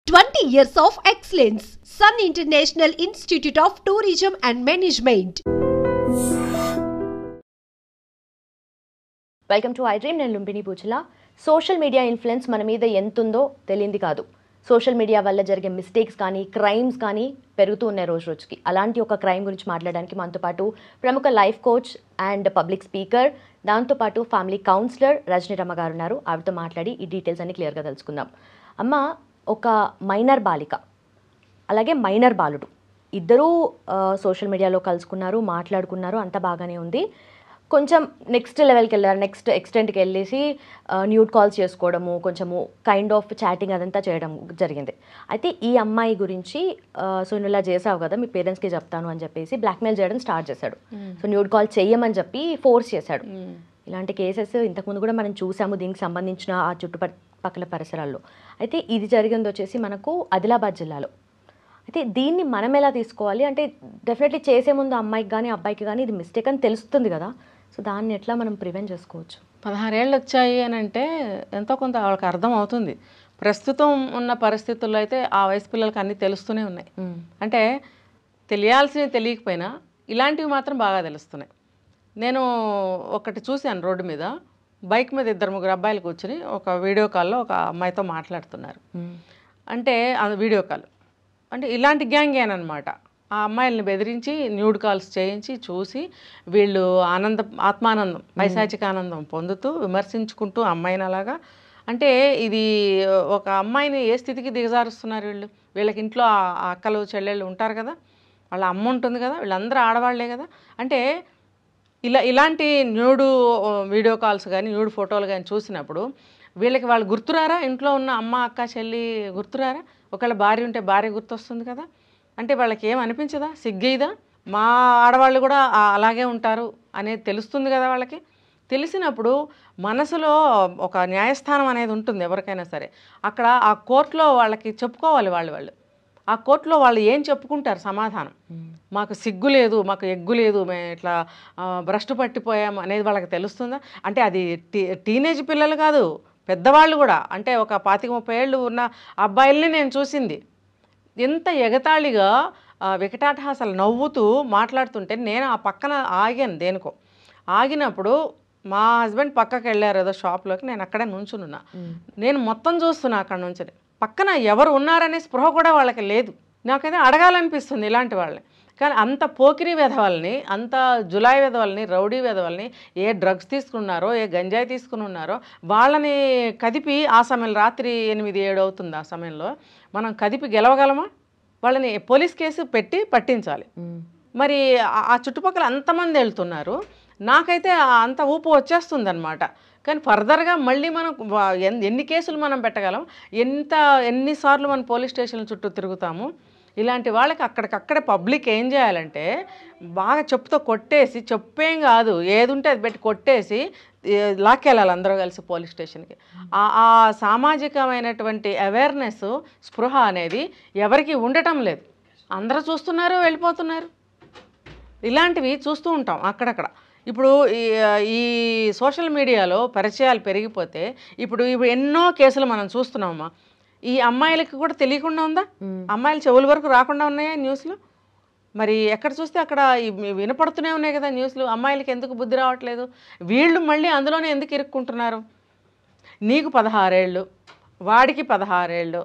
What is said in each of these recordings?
20 years of excellence. Sun International Institute of Tourism and Management. Welcome to I dream. నేను Lumbini పూచల. Social media influence మన మీద ఎంతుందో తెలియంది కాదు. సోషల్ మీడియా వల్ల జరిగే మిస్టేక్స్ కానీ క్రైమ్స్ కానీ పెరుగుతూ ఉన్నాయి రోజు రోజుకి. అలాంటి ఒక క్రైమ్ గురించి మాట్లాడడానికి మనతో పాటు ప్రముఖ life coach and public speaker, దాంతోపాటు ఫ్యామిలీ కౌన్సిలర్ రజనీ రమ్మ గారు ఉన్నారు. ఆవిడతో మాట్లాడి ఈ డీటెయిల్స్ అన్ని క్లియర్గా తెలుసుకుందాం. అమ్మ, ఒక మైనర్ బాలిక అలాగే మైనర్ బాలుడు ఇద్దరూ సోషల్ మీడియాలో కలుసుకున్నారు, మాట్లాడుకున్నారు, అంత బాగానే ఉంది. కొంచెం నెక్స్ట్ లెవెల్కి వెళ్ళారు, నెక్స్ట్ ఎక్స్టెంట్కి వెళ్ళేసి న్యూడ్ కాల్స్ చేసుకోవడము, కొంచెము కైండ్ ఆఫ్ చాటింగ్ అదంతా చేయడం జరిగింది. అయితే ఈ అమ్మాయి గురించి సో నువ్వు ఇలా చేసావు కదా, మీ పేరెంట్స్కి చెప్తాను అని చెప్పేసి బ్లాక్మెయిల్ చేయడం స్టార్ట్ చేశాడు. సో న్యూడ్ కాల్ చెయ్యమని చెప్పి ఫోర్స్ చేశాడు. ఇలాంటి కేసెస్ ఇంతకుముందు కూడా మనం చూసాము, దీనికి సంబంధించిన ఆ చుట్టుపక్కల పరిసరాల్లో. అయితే ఇది జరిగింది వచ్చేసి మనకు ఆదిలాబాద్ జిల్లాలో. అయితే దీన్ని మనం ఎలా తీసుకోవాలి అంటే, డెఫినెట్లీ చేసే ముందు అమ్మాయికి కానీ అబ్బాయికి కానీ ఇది మిస్టేక్ అని తెలుస్తుంది కదా, సో దాన్ని ఎట్లా మనం ప్రివెంట్ చేసుకోవచ్చు? 16 ఏళ్ళు వచ్చాయి అని అంటే ఎంతో కొంత వాళ్ళకి అర్థం అవుతుంది. ప్రస్తుతం ఉన్న పరిస్థితుల్లో అయితే ఆ వయసు పిల్లలకి అన్నీ తెలుస్తూనే ఉన్నాయి. అంటే తెలియాల్సినవి తెలియకపోయినా ఇలాంటివి మాత్రం బాగా తెలుస్తున్నాయి. నేను ఒకటి చూశాను, రోడ్డు మీద బైక్ మీద 2-3 అబ్బాయిలు కూర్చుని ఒక వీడియో కాల్లో ఒక అమ్మాయితో మాట్లాడుతున్నారు. అంటే అది వీడియో కాల్ అంటే ఇలాంటి గ్యాంగేనమాట. ఆ అమ్మాయిల్ని బెదిరించి న్యూడ్ కాల్స్ చేయించి చూసి వీళ్ళు ఆత్మానందం, పైశాచిక ఆనందం పొందుతూ విమర్శించుకుంటూ అమ్మాయిని అలాగా. అంటే ఇది ఒక అమ్మాయిని ఏ స్థితికి దిగజారుస్తున్నారు వీళ్ళు. వీళ్ళకి ఇంట్లో అక్కలు చెల్లెళ్ళు ఉంటారు కదా, వాళ్ళ అమ్మ ఉంటుంది కదా, వీళ్ళందరూ ఆడవాళ్లే కదా. అంటే ఇలాంటి న్యూడ్ వీడియో కాల్స్ కానీ న్యూడ్ ఫోటోలు కానీ చూసినప్పుడు వీళ్ళకి వాళ్ళు గుర్తురారా? ఇంట్లో ఉన్న అమ్మ అక్క చెల్లి గుర్తురారా? ఒకవేళ భార్య ఉంటే భార్య గుర్తొస్తుంది కదా. అంటే వాళ్ళకి ఏం అనిపించదా, సిగ్గేదా? మా ఆడవాళ్ళు కూడా అలాగే ఉంటారు అనేది తెలుస్తుంది కదా వాళ్ళకి. తెలిసినప్పుడు మనసులో ఒక న్యాయస్థానం అనేది ఉంటుంది ఎవరికైనా సరే. అక్కడ ఆ కోర్టులో వాళ్ళకి చెప్పుకోవాలి. వాళ్ళు ఆ కోర్టులో వాళ్ళు ఏం చెప్పుకుంటారు సమాధానం? మాకు సిగ్గు లేదు, మాకు ఎగ్గు లేదు, మేము ఇట్లా భ్రష్టు పట్టిపోయాము అనేది వాళ్ళకి తెలుస్తుందా? అంటే అది టీనేజ్ పిల్లలు కాదు, పెద్దవాళ్ళు కూడా. అంటే ఒక 25-30 ఏళ్ళు ఉన్న అబ్బాయిల్ని నేను చూసింది. ఎంత ఎగతాళిగా వికటాటహాసాలు నవ్వుతూ మాట్లాడుతుంటే నేను ఆ పక్కన ఆగాను. దేనికో ఆగినప్పుడు మా హస్బెండ్ పక్కకి వెళ్ళారు ఏదో షాప్లోకి, నేను అక్కడే నుంచునున్నా. నేను మొత్తం చూస్తున్నా అక్కడ నుంచి. పక్కన ఎవరు ఉన్నారనే స్పృహ కూడా వాళ్ళకి లేదు. నాకైతే అడగాలనిపిస్తుంది ఇలాంటి వాళ్ళని. కానీ అంత పోకిరి వెధవల్ని, అంత జులాయి వెధవల్ని, రౌడీ వెధవల్ని, ఏ డ్రగ్స్ తీసుకున్నారో, ఏ గంజాయి తీసుకుని ఉన్నారో వాళ్ళని కదిపి ఆ సమయంలో రాత్రి 8-7 అవుతుంది. ఆ సమయంలో మనం కదిపి గెలవగలమా? వాళ్ళని పోలీస్ కేసు పెట్టి పట్టించాలి. మరి ఆ చుట్టుపక్కల అంతమంది వెళ్తున్నారు. నాకైతే అంత ఊపు వచ్చేస్తుందన్నమాట. కానీ ఫర్దర్గా మళ్ళీ మనం ఎన్ని కేసులు మనం పెట్టగలం, ఎన్నిసార్లు మనం పోలీస్ స్టేషన్ల చుట్టూ తిరుగుతాము. ఇలాంటి వాళ్ళకి అక్కడికక్కడే పబ్లిక్ ఏం చేయాలంటే బాగా చెప్పుతో కొట్టేసి, చెప్పేం కాదు ఏది ఉంటే అది పెట్టి కొట్టేసి లాక్కెళ్ళాలి అందరూ కలిసి పోలీస్ స్టేషన్కి. ఆ సామాజికమైనటువంటి అవేర్నెస్, స్పృహ అనేది ఎవరికి ఉండటం లేదు. అందరూ చూస్తున్నారు, వెళ్ళిపోతున్నారు. ఇలాంటివి చూస్తూ ఉంటాం అక్కడక్కడ. ఇప్పుడు ఈ సోషల్ మీడియాలో పరిచయాలు పెరిగిపోతే ఇప్పుడు ఎన్నో కేసులు మనం చూస్తున్నామమ్మా. ఈ అమ్మాయిలకి కూడా తెలియకుండా ఉందా? అమ్మాయిల చెవుల వరకు రాకుండా ఉన్నాయా న్యూస్లు? మరి ఎక్కడ చూస్తే అక్కడ వినపడుతూనే ఉన్నాయి కదా న్యూస్లు. అమ్మాయిలకి ఎందుకు బుద్ధి రావట్లేదు? వీళ్ళు మళ్ళీ అందులోనే ఎందుకు ఇరుక్కుంటున్నారు? నీకు 16 ఏళ్ళు, వాడికి 16 ఏళ్ళు,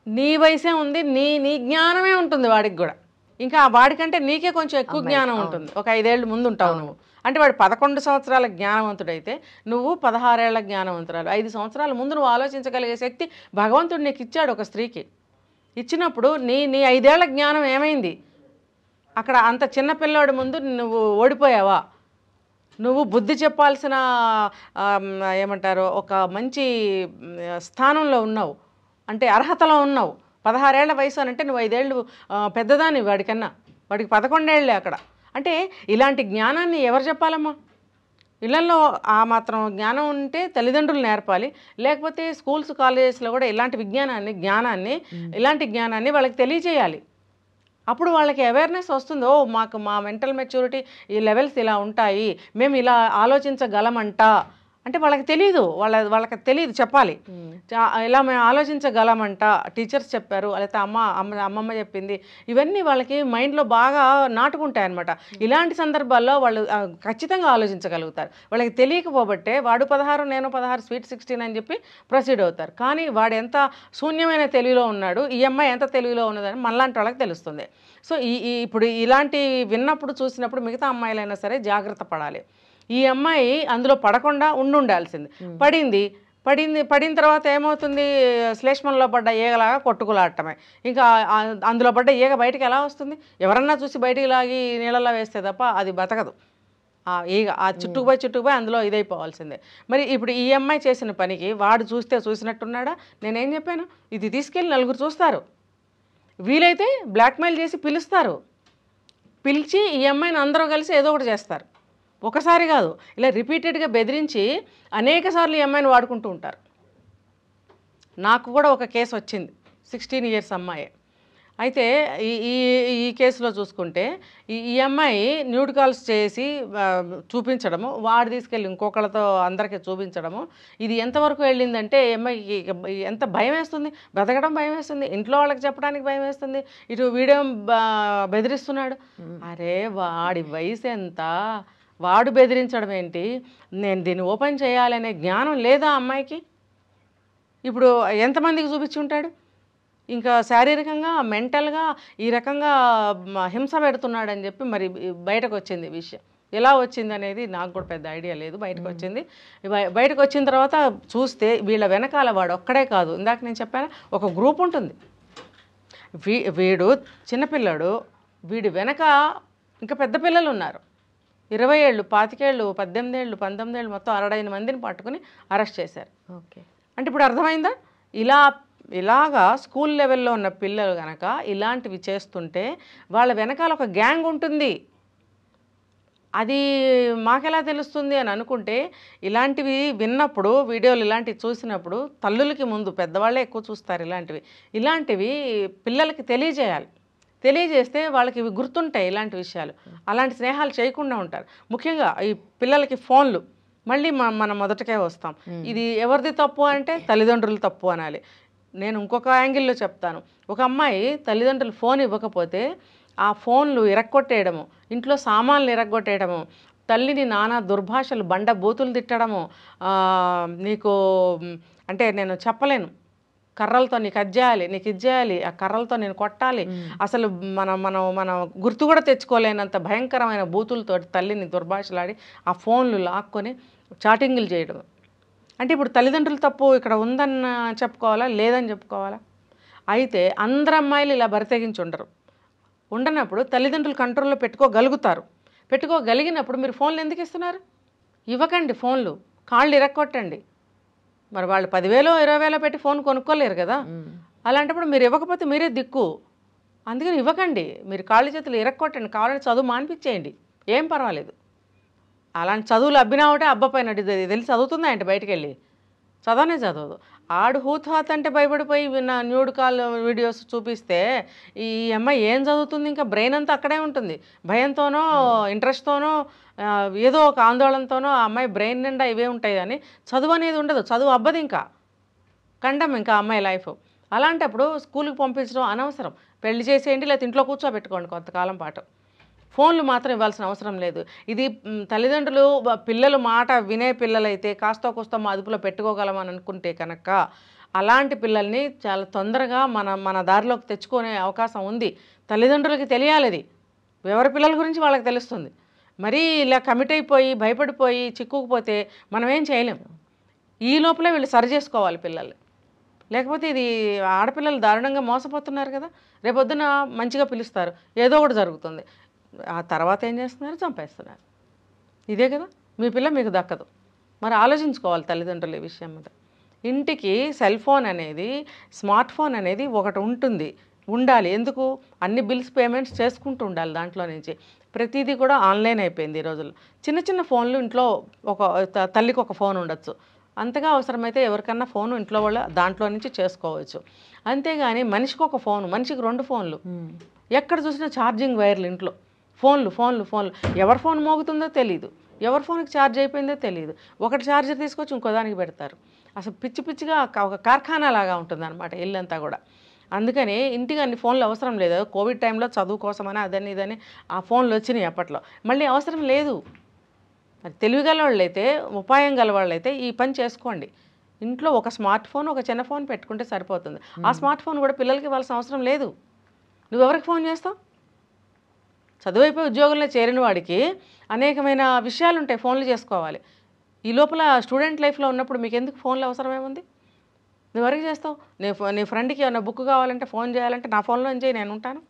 నీ వయసే ఉంది, నీ జ్ఞానమే ఉంటుంది వాడికి కూడా. ఇంకా వాడికంటే నీకే కొంచెం ఎక్కువ జ్ఞానం ఉంటుంది. ఒక 5 ఏళ్ళు ముందు ఉంటావు నువ్వు. అంటే వాడు 11 సంవత్సరాల జ్ఞానవంతుడైతే నువ్వు 16 ఏళ్ల జ్ఞానవంతురాలు. 5 సంవత్సరాల ముందు నువ్వు ఆలోచించగలిగే శక్తి భగవంతుడు నీకు ఇచ్చాడు ఒక స్త్రీకి. ఇచ్చినప్పుడు నీ 5 ఏళ్ల జ్ఞానం ఏమైంది? అక్కడ అంత చిన్న పిల్లోడి ముందు నువ్వు ఓడిపోయావా? నువ్వు బుద్ధి చెప్పాల్సిన ఏమంటారు ఒక మంచి స్థానంలో ఉన్నావు, అంటే అర్హతలో ఉన్నావు. 16 ఏళ్ల వయసు అని అంటే నువ్వు 5 ఏళ్ళు పెద్దదాన్ని వాడికన్నా. వాడికి 11 ఏళ్ళే అక్కడ. అంటే ఇలాంటి జ్ఞానాన్ని ఎవరు చెప్పాలమ్మా? ఇళ్లలో ఆ మాత్రం జ్ఞానం ఉంటే తల్లిదండ్రులు నేర్పాలి. లేకపోతే స్కూల్స్ కాలేజెస్లో కూడా ఇలాంటి జ్ఞానాన్ని ఇలాంటి జ్ఞానాన్ని వాళ్ళకి తెలియజేయాలి. అప్పుడు వాళ్ళకి అవేర్నెస్ వస్తుంది. ఓ మా మెంటల్ మెచ్యూరిటీ ఈ లెవెల్స్ ఇలా ఉంటాయి, మేము ఇలా ఆలోచించగలమంట అంటే వాళ్ళకి తెలియదు, వాళ్ళకి తెలియదు చెప్పాలి. ఇలా మేము ఆలోచించగలమంట, టీచర్స్ చెప్పారు, లేకపోతే అమ్మమ్మ చెప్పింది, ఇవన్నీ వాళ్ళకి మైండ్లో బాగా నాటుకుంటాయి అనమాట. ఇలాంటి సందర్భాల్లో వాళ్ళు ఖచ్చితంగా ఆలోచించగలుగుతారు. వాళ్ళకి తెలియకపోబట్టే వాడు 16 నేను 16 స్వీట్ 16 అని చెప్పి ప్రొసీడ్ అవుతారు. కానీ వాడు ఎంత శూన్యమైన తెలివిలో ఉన్నాడు, ఈ అమ్మాయి ఎంత తెలివిలో ఉన్నదని మనలాంటి వాళ్ళకి తెలుస్తుంది. సో ఇప్పుడు ఇలాంటి విన్నప్పుడు చూసినప్పుడు మిగతా అమ్మాయిలైనా సరే జాగ్రత్త పడాలి. ఈ అమ్మాయి అందులో పడకుండా ఉండాల్సింది. పడిన తర్వాత ఏమవుతుంది, శ్లేష్మంలో పడ్డ ఈగలాగా కొట్టుకులాడటమే. ఇంకా అందులో పడ్డ ఈగ బయటికి ఎలా వస్తుంది? ఎవరన్నా చూసి బయటికి లాగి నీళ్ళలో వేస్తే తప్ప అది బతకదు. ఆ ఈగ ఆ చుట్టుకుపోయి అందులో ఇదైపోవాల్సిందే. మరి ఇప్పుడు ఈ అమ్మాయి చేసిన పనికి వాడు చూసినట్టున్నాడా? నేనేం చెప్పాను, ఇది తీసుకెళ్ళి నలుగురు చూస్తారు, వీలైతే బ్లాక్మెయిల్ చేసి పిలిచి ఈ అమ్మాయిని అందరూ కలిసి ఏదో ఒకటి చేస్తారు. ఒకసారి కాదు, ఇలా రిపీటెడ్గా బెదిరించి అనేక సార్లు ఈ అమ్మాయిని వాడుకుంటూ ఉంటారు. నాకు కూడా ఒక కేసు వచ్చింది, 16 ఇయర్స్ అమ్మాయి. అయితే ఈ కేసులో చూసుకుంటే ఈ అమ్మాయి న్యూడ్ కాల్స్ చేసి చూపించడము, వాడు తీసుకెళ్ళి ఇంకొకళ్ళతో అందరికీ చూపించడము, ఇది ఎంతవరకు వెళ్ళిందంటే అమ్మాయికి ఎంత భయం వేస్తుంది, బ్రతకడం భయం వేస్తుంది, ఇంట్లో వాళ్ళకి చెప్పడానికి భయం వేస్తుంది, ఇటు వీడియో బెదిరిస్తున్నాడు. అరే వాడి వయసు ఎంత, వాడు బెదిరించడం ఏంటి, నేను దీన్ని ఓపెన్ చేయాలనే జ్ఞానం లేదా అమ్మాయికి? ఇప్పుడు ఎంతమందికి చూపించి ఉంటాడు? ఇంకా శారీరకంగా మెంటల్గా ఈ రకంగా హింస పెడుతున్నాడని చెప్పి మరి బయటకు వచ్చింది విషయం. ఎలా వచ్చింది అనేది నాకు కూడా పెద్ద ఐడియా లేదు. బయటకు వచ్చింది. బయటకు వచ్చిన తర్వాత చూస్తే వీళ్ళ వెనకాల వాడు ఒక్కడే కాదు, ఇందాక నేను చెప్పాను ఒక గ్రూప్ ఉంటుంది. వీడు చిన్నపిల్లాడు, వీడి వెనక ఇంకా పెద్ద పిల్లలు ఉన్నారు. 20 ఏళ్ళు, 25 ఏళ్ళు, 18 ఏళ్ళు, 19 ఏళ్ళు, మొత్తం 65 మందిని పట్టుకుని అరెస్ట్ చేశారు. ఓకే, అంటే ఇప్పుడు అర్థమైందా? ఇలాగా స్కూల్ లెవెల్లో ఉన్న పిల్లలు కనుక ఇలాంటివి చేస్తుంటే వాళ్ళ వెనకాల ఒక గ్యాంగ్ ఉంటుంది. అది మాకెలా తెలుస్తుంది అని అనుకుంటే, ఇలాంటివి విన్నప్పుడు, వీడియోలు ఇలాంటివి చూసినప్పుడు తల్లులకి ముందు పెద్దవాళ్ళే ఎక్కువ చూస్తారు. ఇలాంటివి పిల్లలకి తెలియజేస్తే వాళ్ళకి ఇవి గుర్తుంటాయి ఇలాంటి విషయాలు. అలాంటి స్నేహాలు చేయకుండా ఉంటారు. ముఖ్యంగా ఈ పిల్లలకి ఫోన్లు, మళ్ళీ మనం మొదటకే వస్తాం. ఇది ఎవరిది తప్పు అంటే తల్లిదండ్రులు తప్పు అనాలి. నేను ఇంకొక యాంగిల్లో చెప్తాను. ఒక అమ్మాయి తల్లిదండ్రులు ఫోన్ ఇవ్వకపోతే ఆ ఫోన్లు ఇరక్కొట్టేయడము, ఇంట్లో సామాన్లు ఇరగొట్టేయడము, తల్లిని నానా దుర్భాషలు బండ బూతులు తిట్టడము, నీకు అంటే నేను చెప్పలేను, కర్రలతో నీకు అది చేయాలి, నీకు ఇది చేయాలి, ఆ కర్రలతో నేను కొట్టాలి, అసలు మనం గుర్తు కూడా తెచ్చుకోలేనంత భయంకరమైన బూతులతో తల్లిని దుర్భాషలాడి ఆ ఫోన్లు లాక్కొని చాటింగులు చేయడం. అంటే ఇప్పుడు తల్లిదండ్రులు తప్పు ఇక్కడ ఉందన్న చెప్పుకోవాలా, లేదని చెప్పుకోవాలా? అయితే అందరు అమ్మాయిలు ఇలా బరితెగించి ఉండనప్పుడు తల్లిదండ్రులు కంట్రోల్లో పెట్టుకోగలిగినప్పుడు మీరు ఫోన్లు ఎందుకు ఇస్తున్నారు? ఇవ్వకండి ఫోన్లు, కాళ్ళు ఇరక్కొట్టండి. మరి వాళ్ళు 10,000 20,000 పెట్టి ఫోన్ కొనుక్కోలేరు కదా. అలాంటప్పుడు మీరు ఇవ్వకపోతే మీరే దిక్కు. అందుకని ఇవ్వకండి, మీరు కాళ్ళు చేతులు ఇరక్కొట్టండి, కావాలంటే చదువు మానిపించేయండి, ఏం పర్వాలేదు. అలాంటి చదువులు అబ్బినా ఒకటే అబ్బపోయినట్టు తెలిసి చదువుతుందా అంటే బయటికి వెళ్ళి చదవదు. ఆడు హూత్ అంటే భయపడిపోయి న్యూడ్ కాల్ వీడియోస్ చూపిస్తే ఈ అమ్మాయి ఏం చదువుతుంది? ఇంకా బ్రెయిన్ అంతా అక్కడే ఉంటుంది. భయంతోనో ఇంట్రెస్ట్తోనో ఏదో ఒక ఆందోళనతోనో ఆ అమ్మాయి బ్రెయిన్ నిండా ఇవే ఉంటాయి, కానీ చదువు అనేది ఉండదు. చదువు అబ్బది, ఇంకా కండం ఇంకా అమ్మాయి లైఫ్. అలాంటప్పుడు స్కూల్కి పంపించడం అనవసరం. పెళ్లి చేసేయండి, లేకపోతే ఇంట్లో కూర్చోబెట్టుకోండి కొంతకాలం పాటు. ఫోన్లు మాత్రం ఇవ్వాల్సిన అవసరం లేదు. ఇది తల్లిదండ్రులు పిల్లలు మాట వినే పిల్లలైతే కాస్తో కూస్తో అదుపులో పెట్టుకోగలమని అనుకుంటే కనుక అలాంటి పిల్లల్ని చాలా తొందరగా మన దారిలోకి తెచ్చుకునే అవకాశం ఉంది. తల్లిదండ్రులకి తెలియాలి, అది ఎవరి పిల్లల గురించి వాళ్ళకి తెలుస్తుంది. మరీ ఇలా కమిట్ అయిపోయి భయపడిపోయి చిక్కుకుపోతే మనం ఏం చేయలేము. ఈ లోపలే వీళ్ళు సరి చేసుకోవాలి పిల్లలు. లేకపోతే ఇది ఆడపిల్లలు దారుణంగా మోసపోతున్నారు కదా. రేపొద్దున మంచిగా పిలుస్తారు, ఏదో ఒకటి జరుగుతుంది, ఆ తర్వాత ఏం చేస్తున్నారు? చంపేస్తున్నారు. ఇదే కదా, మీ పిల్ల మీకు దక్కదు. మరి ఆలోచించుకోవాలి తల్లిదండ్రులు ఈ విషయం మీద. ఇంటికి సెల్ ఫోన్ అనేది, స్మార్ట్ ఫోన్ అనేది ఒకటి ఉండాలి. ఎందుకు? అన్ని బిల్స్ పేమెంట్స్ చేసుకుంటూ ఉండాలి. దాంట్లో నుంచి ప్రతిదీ కూడా ఆన్లైన్ అయిపోయింది ఈ రోజుల్లో. చిన్న ఫోన్లు ఇంట్లో ఒక తల్లికి ఒక ఫోన్ ఉండొచ్చు, అంతగా అవసరమైతే ఎవరికన్నా ఫోను ఇంట్లో వాళ్ళ దాంట్లో నుంచి చేసుకోవచ్చు. అంతేగాని మనిషికి ఒక ఫోను, మనిషికి 2 ఫోన్లు, ఎక్కడ చూసినా ఛార్జింగ్ వైర్లు, ఇంట్లో ఫోన్లు. ఎవరి ఫోన్ మోగుతుందో తెలీదు, ఎవరి ఫోన్కి ఛార్జ్ అయిపోయిందో తెలియదు. ఒకటి ఛార్జర్ తీసుకొచ్చి ఇంకో దానికి పెడతారు. అసలు పిచ్చి పిచ్చిగా ఒక కార్ఖానా లాగా ఉంటుంది అనమాట ఇల్లంతా కూడా. అందుకని ఇంటికి అన్ని ఫోన్లు అవసరం లేదు. కోవిడ్ టైంలో చదువు కోసమని అదని ఇదని ఆ ఫోన్లు వచ్చినాయి అప్పట్లో, మళ్ళీ అవసరం లేదు. మరి తెలివిగల వాళ్ళైతే, ఉపాయం గల వాళ్ళైతే ఈ పని చేసుకోండి. ఇంట్లో ఒక స్మార్ట్ ఫోన్, ఒక చిన్న ఫోన్ పెట్టుకుంటే సరిపోతుంది. ఆ స్మార్ట్ ఫోన్ కూడా పిల్లలకి ఇవ్వాల్సిన అవసరం లేదు. నువ్వెవరికి ఫోన్ చేస్తావు? చదువైపోయి ఉద్యోగంలో చేరిన వాడికి అనేకమైన విషయాలు ఉంటాయి, ఫోన్లు చేసుకోవాలి. ఈ లోపల స్టూడెంట్ లైఫ్లో ఉన్నప్పుడు మీకు ఎందుకు ఫోన్లు అవసరమేముంది? నువ్వెవరికి చేస్తావు? నీ ఫ్రెండ్కి ఏమైనా బుక్ కావాలంటే ఫోన్ చేయాలంటే నా ఫోన్లో చేయి, నేను ఉంటాను.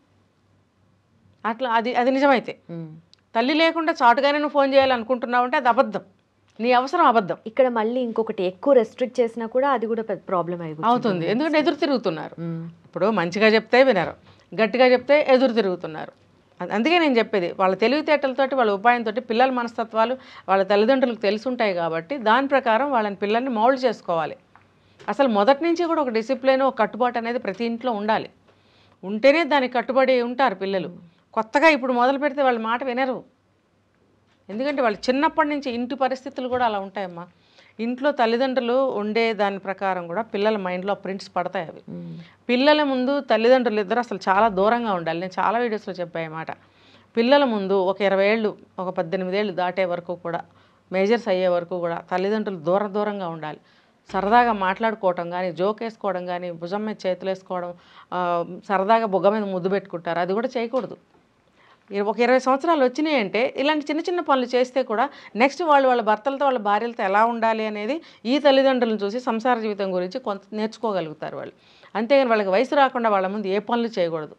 అట్లా అది నిజమైతే. తల్లి లేకుండా చాటుగానే నువ్వు ఫోన్ చేయాలనుకుంటున్నావు అంటే అది అబద్ధం, నీ అవసరం అబద్ధం. ఇక్కడ మళ్ళీ ఇంకొకటి, ఎక్కువ రెస్ట్రిక్ట్ చేసినా కూడా అది కూడా పెద్ద ప్రాబ్లం అవుతుంది. ఎందుకంటే ఎదురు తిరుగుతున్నారు. ఇప్పుడు మంచిగా చెప్తే వినరు, గట్టిగా చెప్తే ఎదురు తిరుగుతున్నారు. అందుకే నేను చెప్పేది, వాళ్ళ తెలివితేటలతోటి, వాళ్ళ ఉపాయంతో పిల్లల మనస్తత్వాలు వాళ్ళ తల్లిదండ్రులకు తెలుసుంటాయి కాబట్టి దాని ప్రకారం వాళ్ళని పిల్లల్ని మౌల్డ్ చేసుకోవాలి. అసలు మొదటి నుంచి కూడా ఒక డిసిప్లిన్, ఒక కట్టుబాటు అనేది ప్రతి ఇంట్లో ఉండాలి. ఉంటేనే దానికి కట్టుబడి ఉంటారు పిల్లలు. కొత్తగా ఇప్పుడు మొదలు పెడితే వాళ్ళ మాట వినరు. ఎందుకంటే వాళ్ళు చిన్నప్పటి నుంచి ఇంటి పరిస్థితులు కూడా అలా ఉంటాయమ్మా. ఇంట్లో తల్లిదండ్రులు ఉండే దాని ప్రకారం కూడా పిల్లల మైండ్లో ప్రింట్స్ పడతాయి. అవి పిల్లల ముందు తల్లిదండ్రులు ఇద్దరు అసలు చాలా దూరంగా ఉండాలి. నేను చాలా వీడియోస్లో చెప్పాయి మాట. పిల్లల ముందు ఒక 20 ఏళ్ళు, ఒక 18 ఏళ్ళు దాటే వరకు కూడా, మేజర్స్ అయ్యే వరకు కూడా తల్లిదండ్రులు దూరంగా ఉండాలి. సరదాగా మాట్లాడుకోవటం కానీ, జోక్ వేసుకోవడం కానీ, భుజం మీద చేతులు వేసుకోవడం, సరదాగా బొగ్గ మీద ముద్దు పెట్టుకుంటారు, అది కూడా చేయకూడదు. ఒక 20 సంవత్సరాలు వచ్చినాయి అంటే ఇలాంటి చిన్న చిన్న పనులు చేస్తే కూడా నెక్స్ట్ వాళ్ళ భర్తలతో, వాళ్ళ భార్యలతో ఎలా ఉండాలి అనేది ఈ తల్లిదండ్రులను చూసి సంసార జీవితం గురించి కొంత నేర్చుకోగలుగుతారు వాళ్ళు. అంతేగాని వాళ్ళకి వయసు రాకుండా వాళ్ళ ముందు ఏ పనులు చేయకూడదు.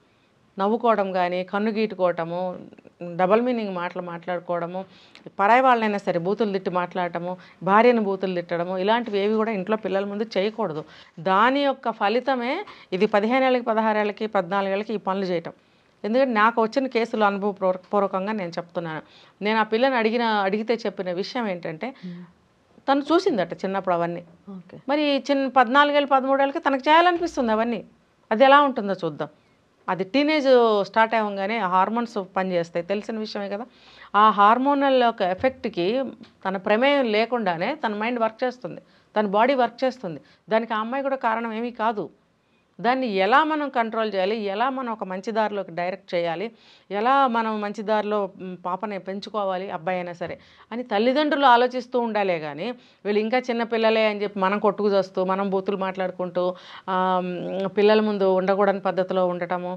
నవ్వుకోవడం కానీ, కన్ను గీటుకోవటము, డబల్ మీనింగ్ మాటలు మాట్లాడుకోవడము, పరాయి వాళ్ళైనా సరే బూతులు తిట్టి మాట్లాడటము, భార్యను బూతులు తిట్టడము, ఇలాంటివి ఏవి కూడా ఇంట్లో పిల్లల ముందు చేయకూడదు. దాని యొక్క ఫలితమే ఇది 15 ఏళ్ళకి, 16 ఏళ్ళకి, 14 ఏళ్ళకి ఈ పనులు చేయటం. ఎందుకంటే నాకు వచ్చిన కేసులు అనుభవపూర్వకంగా నేను చెప్తున్నాను. నేను ఆ పిల్లని అడిగితే చెప్పిన విషయం ఏంటంటే, తను చూసిందట చిన్నప్పుడు అవన్నీ. మరి 14 ఏళ్ళు, 13 ఏళ్ళకి తనకు చేయాలనిపిస్తుంది అవన్నీ. అది ఎలా ఉంటుందో చూద్దాం. అది టీనేజ్ స్టార్ట్ అవ్వగానే హార్మోన్స్ పనిచేస్తాయి, తెలిసిన విషయమే కదా. ఆ హార్మోనల్ యొక్క ఎఫెక్ట్కి తన ప్రమేయం లేకుండానే తన మైండ్ వర్క్ చేస్తుంది, తన బాడీ వర్క్ చేస్తుంది. దానికి ఆ అమ్మాయి కూడా కారణం ఏమీ కాదు. దాన్ని ఎలా మనం కంట్రోల్ చేయాలి, ఎలా మనం ఒక మంచి దారిలోకి డైరెక్ట్ చేయాలి, ఎలా మనం మంచి దారిలో పాపని పెంచుకోవాలి, అబ్బాయి అయినా సరే అని తల్లిదండ్రులు ఆలోచిస్తూ ఉండాలే కానీ వీళ్ళు ఇంకా చిన్నపిల్లలే అని చెప్పి మనం కొట్టుకు చేస్తూ, మనం బూతులు మాట్లాడుకుంటూ, పిల్లల ముందు ఉండకూడని పద్ధతిలో ఉండటము,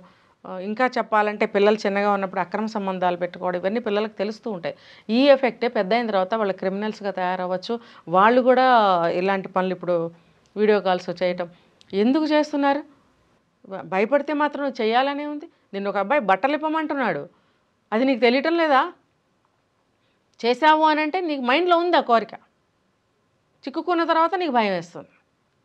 ఇంకా చెప్పాలంటే పిల్లలు చిన్నగా ఉన్నప్పుడు అక్రమ సంబంధాలు పెట్టుకోవడం, ఇవన్నీ పిల్లలకు తెలుస్తూ ఉంటాయి. ఈ ఎఫెక్టే పెద్ద అయిన తర్వాత వాళ్ళు క్రిమినల్స్గా తయారవ్వచ్చు. వాళ్ళు కూడా ఇలాంటి పనులు, ఇప్పుడు వీడియో కాల్స్ చేయటం ఎందుకు చేస్తున్నారు? భయపడితే మాత్రం నువ్వు చేయాలనే ఉంది. నిన్ను ఒక అబ్బాయి బట్టలు ఇప్పమంటున్నాడు, అది నీకు తెలియటం లేదా? చేసావు అని అంటే నీకు మైండ్లో ఉంది ఆ కోరిక, చిక్కుకున్న తర్వాత నీకు భయం వేస్తుంది.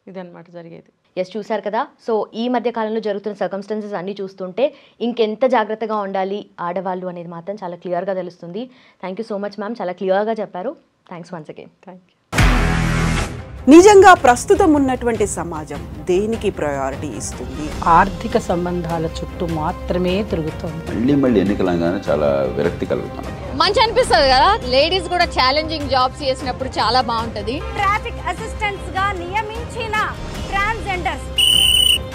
ఇదన్నమాట జరిగేది. ఎస్, చూసారు కదా. సో ఈ మధ్య కాలంలో జరుగుతున్న సర్కమ్స్టెన్సెస్ అన్నీ చూస్తుంటే ఇంకెంత జాగ్రత్తగా ఉండాలి ఆడవాళ్ళు అనేది మాత్రం చాలా క్లియర్గా తెలుస్తుంది. Thank you so much ma'am, చాలా క్లియర్గా చెప్పారు. Thanks once again. Thank you. నిజంగా ప్రస్తుతం ఉన్నటువంటి సమాజం దేనికి ప్రయారిటీ ఇస్తుంది? ఆర్థిక సంబంధాల చుట్టూ మాత్రమే తిరుగుతుంది. మళ్ళీ ఎన్నికలంగానే చాలా విరక్తి కలుగుతాను. మంచి అనిపిస్తుంది కదా, లేడీస్ కూడా ఛాలెంజింగ్ జాబ్స్ చేసినప్పుడు చాలా బాగుంటది. ట్రాఫిక్ అసిస్టెంట్స్ గా నియమించిన ట్రాన్స్జెండర్స్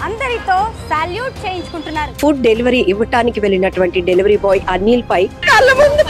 అందరితో సాల్యూట్ చేయించుకుంటున్నారు. ఫుడ్ డెలివరీ ఇవ్వటానికి వెళ్ళినటువంటి డెలివరీ బాయ్ అనిల్ పై కళ్ళ ముందు